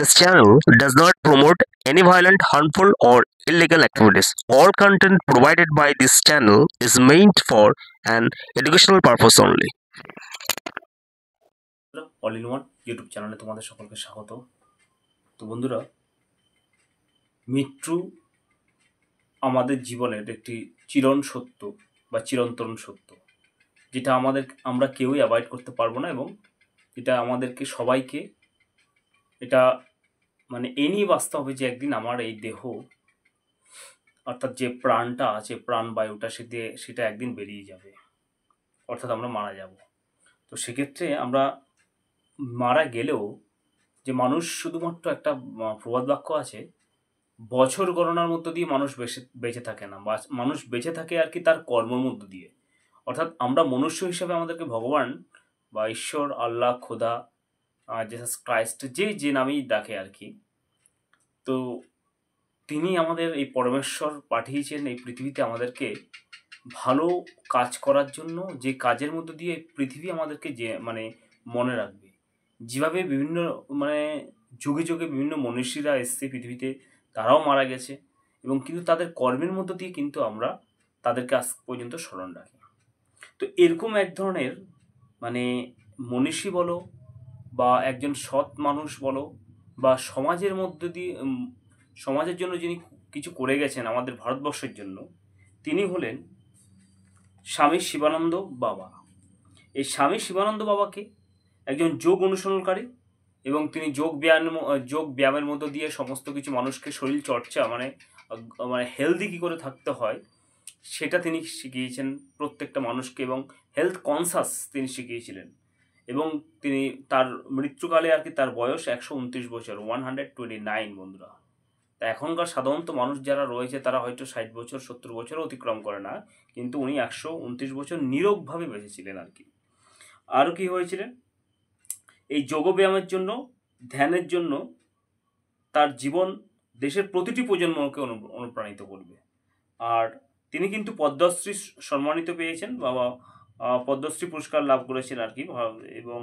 This channel does not promote any violent, harmful, or illegal activities. All content provided by this channel is meant for an educational purpose only. All in one YouTube চ্যানেলে তোমাদের সকলকে স্বাগত। তো বন্ধুরা, মৃত্যু আমাদের জীবনের একটি চিরন সত্য বা চিরন্তন সত্য, যেটা আমরা কেউই অ্যাভয়েড করতে পারবো না, এবং এটা আমাদেরকে সবাইকে এটা এই নিয়ে বাঁচতে হবে যে একদিন আমার এই দেহ, অর্থাৎ যে প্রাণটা আছে, প্রাণবায়ুটা সেটা একদিন বেরিয়ে যাবে, অর্থাৎ আমরা মারা যাব। তো সেক্ষেত্রে আমরা মারা গেলেও যে মানুষ শুধুমাত্র একটা প্রবাদ বাক্য আছে, বছর গণনার মধ্য দিয়ে মানুষ বেঁচে থাকে না, বা মানুষ বেঁচে থাকে আর কি তার কর্মের মধ্য দিয়ে। অর্থাৎ আমরা মনুষ্য হিসেবে আমাদেরকে ভগবান বা ঈশ্বর, আল্লাহ, খোদা, জেসাস ক্রাইস্ট, যে নামেই ডাকে আর কি, তো তিনি আমাদের এই পরমেশ্বর পাঠিয়েছেন এই পৃথিবীতে আমাদেরকে ভালো কাজ করার জন্য, যে কাজের মধ্য দিয়ে পৃথিবী আমাদেরকে যে মনে রাখবে। যেভাবে বিভিন্ন যুগে যুগে বিভিন্ন মনীষীরা এসছে পৃথিবীতে, তারাও মারা গেছে, এবং কিন্তু তাদের কর্মের মধ্য দিয়ে কিন্তু আমরা তাদেরকে আজ পর্যন্ত স্মরণ রাখি। তো এরকম এক ধরনের মনীষী বলো, বা একজন সৎ মানুষ বলো, বা সমাজের মধ্য দিয়ে সমাজের জন্য যিনি কিছু করে গেছেন আমাদের ভারতবর্ষের জন্য, তিনি হলেন স্বামী শিবানন্দ বাবা। এই স্বামী শিবানন্দ বাবাকে একজন যোগ অনুসরণকারী, এবং তিনি যোগ ব্যায়ামের মধ্য দিয়ে সমস্ত কিছু মানুষকে শরীর চর্চা হেলদি কী করে থাকতে হয় সেটা তিনি শিখিয়েছেন প্রত্যেকটা মানুষকে, এবং হেলথ কনসাস তিনি শিখিয়েছিলেন। এবং তিনি তার মৃত্যুকালে আর কি তার বয়স 129 বছর, 129 বন্ধুরা। তা এখনকার সাধারণত মানুষ যারা রয়েছে তারা হয়তো 60 বছর 70 বছরও অতিক্রম করে না, কিন্তু উনি 129 বছর নীরোগভাবে বেঁচেছিলেন আর কি। আরও কি হয়েছিলেন, এই যোগব্যায়ামের জন্য, ধ্যানের জন্য তার জীবন দেশের প্রতিটি প্রজন্মকে অনুপ্রাণিত করবে। আর তিনি কিন্তু পদ্মশ্রী সম্মানিত পেয়েছেন, বাবা পদ্মশ্রী পুরস্কার লাভ করেছেন আর কি, এবং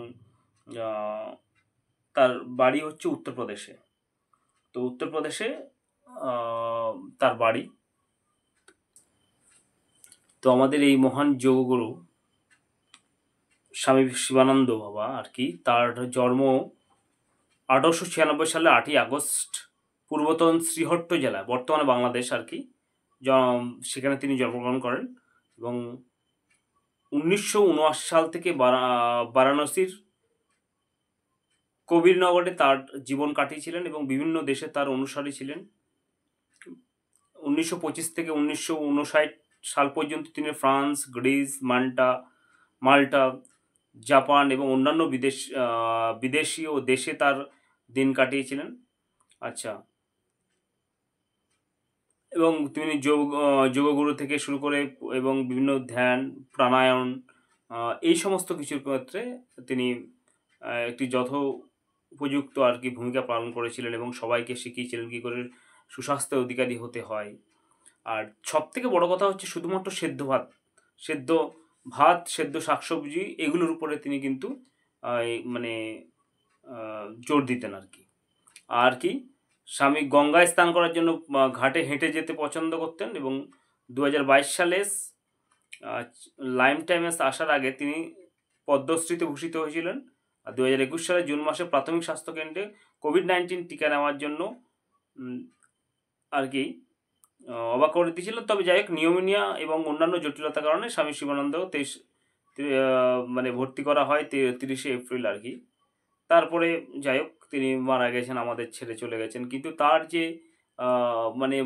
তার বাড়ি হচ্ছে উত্তরপ্রদেশে। তো উত্তরপ্রদেশে তার বাড়ি। তো আমাদের এই মহান যোগগুরু স্বামী শিবানন্দ বাবা আর কি, তার জন্ম 1896 সালে 8ই আগস্ট পূর্বতন শ্রীহট্ট জেলা, বর্তমানে বাংলাদেশ আর কি, সেখানে তিনি জন্মগ্রহণ করেন। এবং 1979 সাল থেকে বারাণসীর কবিরনগরে তার জীবন কাটিয়েছিলেন, এবং বিভিন্ন দেশে তার অনুসারী ছিলেন। 1925 থেকে 1959 সাল পর্যন্ত তিনি ফ্রান্স, গ্রিস, মাল্টা, জাপান এবং অন্যান্য বিদেশি ও দেশে তার দিন কাটিয়েছিলেন। আচ্ছা, এবং তিনি যোগগুরু থেকে শুরু করে এবং বিভিন্ন ধ্যান, প্রাণায়াম, এই সমস্ত কিছুর ক্ষেত্রে তিনি একটি উপযুক্ত আর কি ভূমিকা পালন করেছিলেন, এবং সবাইকে শিখিয়েছিলেন কী করে সুস্বাস্থ্যের অধিকারী হতে হয়। আর সব থেকে বড় কথা হচ্ছে শুধুমাত্র সেদ্ধ ভাত, সেদ্ধ শাকসবজি, এগুলোর উপরে তিনি কিন্তু জোর দিতেন আর কি। আর কি, স্বামী গঙ্গায় স্নান করার জন্য ঘাটে হেঁটে যেতে পছন্দ করতেন, এবং 2022 সালে লাইম টাইমে আসার আগে তিনি পদ্মশ্রীতে ভূষিত হয়েছিলেন। আর 2021 সালে জুন মাসে প্রাথমিক স্বাস্থ্যকেন্দ্রে কোভিড-19 টিকা নেওয়ার জন্য আর কি অবাক করে দিয়েছিল। তবে যাই হোক, নিউমোনিয়া এবং অন্যান্য জটিলতার কারণে স্বামী শিবানন্দ ভর্তি করা হয় 30শে এপ্রিল আর কি। তারপরে যাই হোক, তিনি মারা গেছেন, আমাদের ছেড়ে চলে গেছেন। কিন্তু তার যে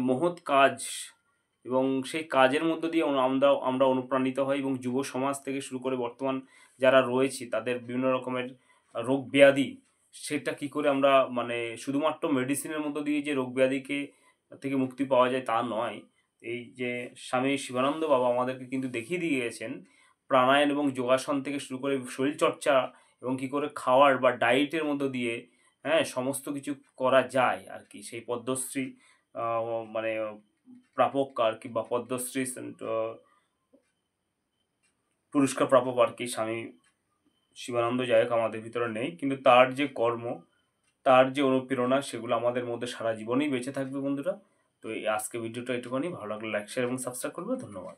মহৎ কাজ, এবং সেই কাজের মধ্য দিয়ে আমরা অনুপ্রাণিত হই, এবং যুব সমাজ থেকে শুরু করে বর্তমান যারা রয়েছে তাদের বিভিন্ন রকমের রোগ ব্যাধি, সেটা কি করে আমরা শুধুমাত্র মেডিসিনের মধ্য দিয়ে যে রোগ ব্যাধিকে থেকে মুক্তি পাওয়া যায় তা নয়। এই যে স্বামী শিবানন্দ বাবা আমাদেরকে কিন্তু দেখিয়ে দিয়ে গেছেন প্রাণায়াম এবং যোগাসন থেকে শুরু করে শরীরচর্চা, এবং কি করে খাওয়ার বা ডায়েটের মধ্য দিয়ে সমস্ত কিছু করা যায় আর কি। সেই পদ্মশ্রী প্রাপক আর কি, বা পদ্মশ্রী পুরস্কার প্রাপক আর কি স্বামী শিবানন্দ। যাই হোক, আমাদের ভিতরে নেই, কিন্তু তার যে কর্ম, তার যে অনুপ্রেরণা সেগুলো আমাদের মধ্যে সারা জীবনেই বেঁচে থাকবে বন্ধুরা। তো এই আজকে ভিডিওটা এটুকুনি। ভালো লাগলে লাইক শেয়ার এবং সাবস্ক্রাইব করবে। ধন্যবাদ।